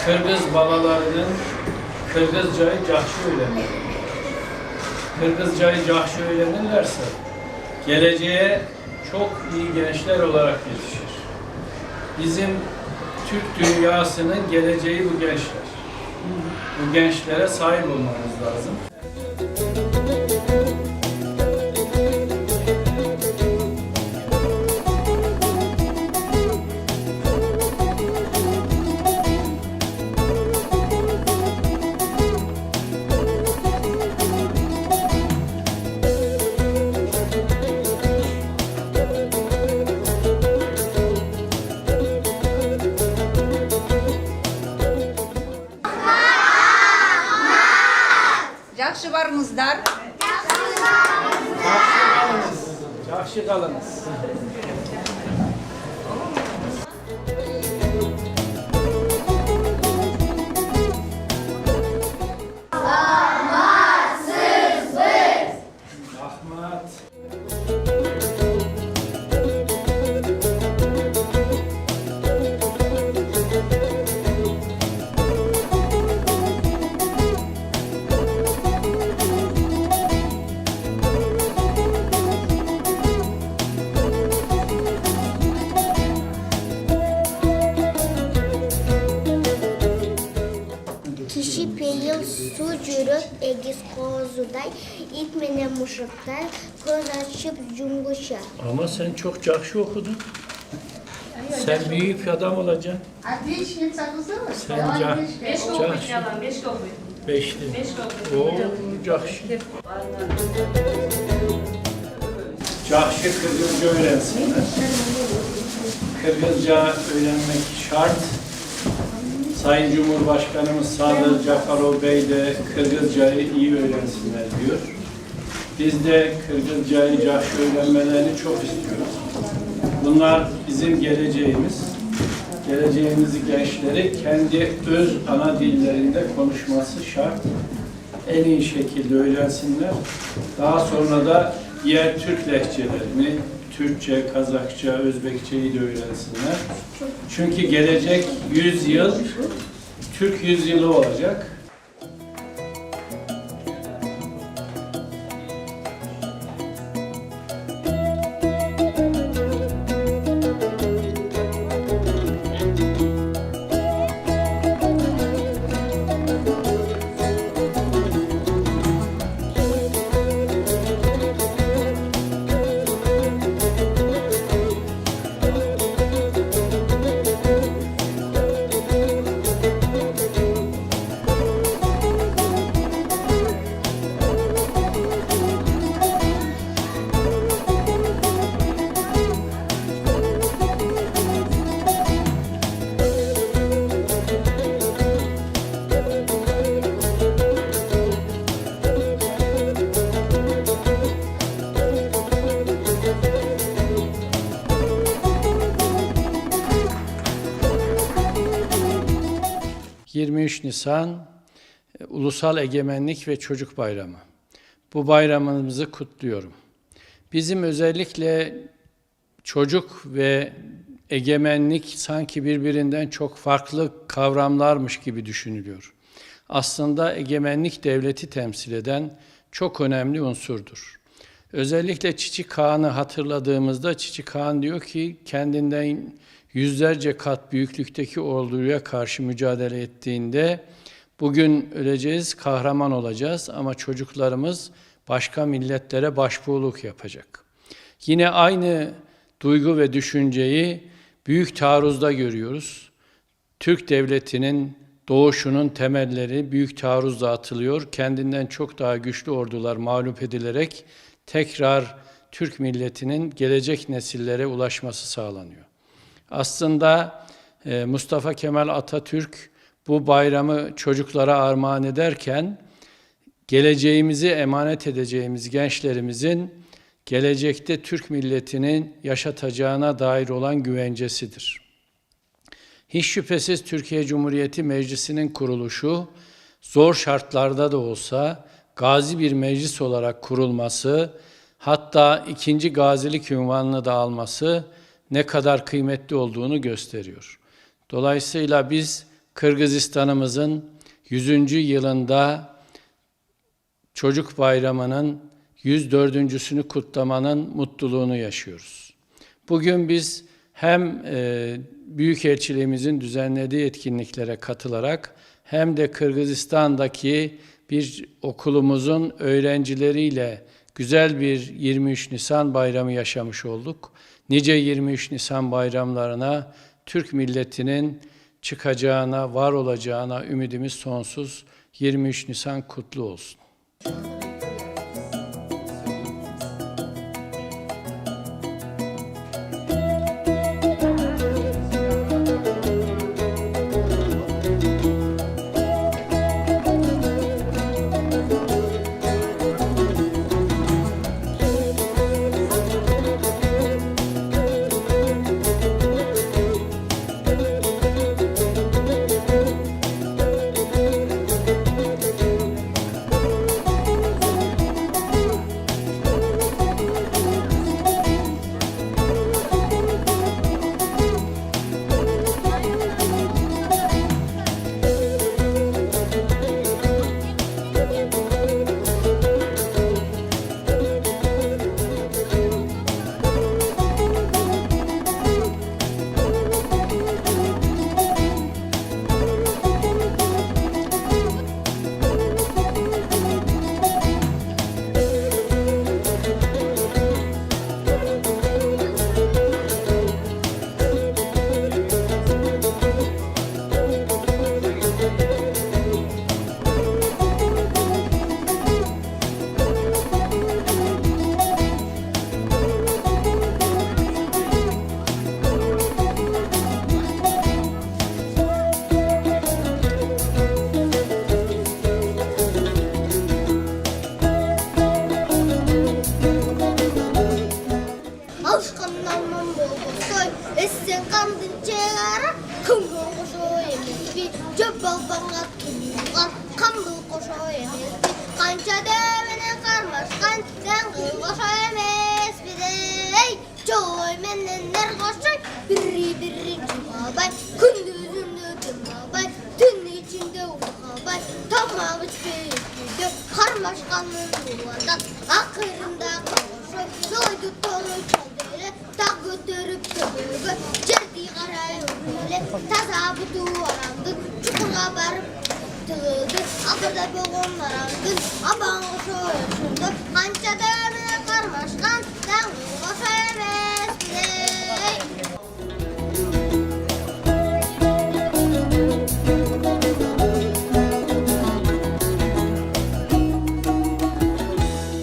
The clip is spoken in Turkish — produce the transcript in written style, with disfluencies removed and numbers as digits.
Kırgız babalarının Kırgızcayı cahşi öğrenirler. Kırgızcayı cahşi öğrenirlerse geleceğe çok iyi gençler olarak yetişir. Bizim Türk dünyasının geleceği bu gençler. Bu gençlere sahip olmamız lazım. Жақсы барыңыздар. Cahşi kalınız. Rahmat. Kişi peyil su жүріп егіз қозудай, ит менен мушықтар көз açıp yumguşa. Ama sen çok cahşi okudun. Sen büyük bir adam olacaksın. Sen cahşi. Beşli. Oo, cahşi. Cahşi Kırgızca öğrensinler. Kırgızca öğrenmek şart. Sayın Cumhurbaşkanımız Sadır Japarov Bey de Kırgızcayı iyi öğrensinler diyor. Biz de Kırgızcayı cahşi öğrenmelerini çok istiyoruz. Bunlar bizim geleceğimiz. Geleceğimizi gençleri kendi öz ana dillerinde konuşması şart. En iyi şekilde öğrensinler. Daha sonra da diğer Türk lehçelerini, Türkçe, Kazakça, Özbekçeyi de öğrensinler. Çünkü gelecek 100 yıl Türk yüzyılı olacak. ...23 Nisan Ulusal Egemenlik ve Çocuk Bayramı. Bu bayramımızı kutluyorum. Bizim özellikle çocuk ve egemenlik sanki birbirinden çok farklı kavramlarmış gibi düşünülüyor. Aslında egemenlik devleti temsil eden çok önemli unsurdur. Özellikle Çiçi Kağan'ı hatırladığımızda Çiçi Kağan diyor ki kendinden yüzlerce kat büyüklükteki orduya karşı mücadele ettiğinde bugün öleceğiz, kahraman olacağız ama çocuklarımız başka milletlere başbuğluk yapacak. Yine aynı duygu ve düşünceyi Büyük Taarruz'da görüyoruz. Türk devletinin doğuşunun temelleri Büyük Taarruz'da atılıyor. Kendinden çok daha güçlü ordular mağlup edilerek tekrar Türk milletinin gelecek nesillere ulaşması sağlanıyor. Aslında Mustafa Kemal Atatürk bu bayramı çocuklara armağan ederken geleceğimizi emanet edeceğimiz gençlerimizin gelecekte Türk milletinin yaşatacağına dair olan güvencesidir. Hiç şüphesiz Türkiye Cumhuriyeti Meclisi'nin kuruluşu zor şartlarda da olsa gazi bir meclis olarak kurulması, hatta 2. gazilik unvanını da alması ne kadar kıymetli olduğunu gösteriyor. Dolayısıyla biz Kırgızistan'ımızın 100. yılında Çocuk Bayramı'nın 104.'sünü kutlamanın mutluluğunu yaşıyoruz. Bugün biz hem Büyükelçiliğimizin düzenlediği etkinliklere katılarak hem de Kırgızistan'daki bir okulumuzun öğrencileriyle güzel bir 23 Nisan bayramı yaşamış olduk. Nice 23 Nisan bayramlarına Türk milletinin çıkacağına, var olacağına ümidimiz sonsuz. 23 Nisan kutlu olsun. Alışkanlarımın bolgosoy, essen kandın çeğara, kımgı koşoy emesbi, cöbbal bana kımgıgan, kambı koşoy emesbi, kança devine karmaşkan, dengı koşoy emesbi dey, çoğuy menenler koşoy, birri cumabay, gündüzümde cumabay, tün içinde uğabay, tamam içbeyiklidir, karmaşkanın duvardan, akırında koşoy, doydu tolu çaldırı, tak götürüp töbüğü, cerdi karayı öyle, tazabı duvarandın, çukura barıp tığıldı, abada boğumlarandın, aban koşoy yaşındı, kança devine karmaşkan, dağ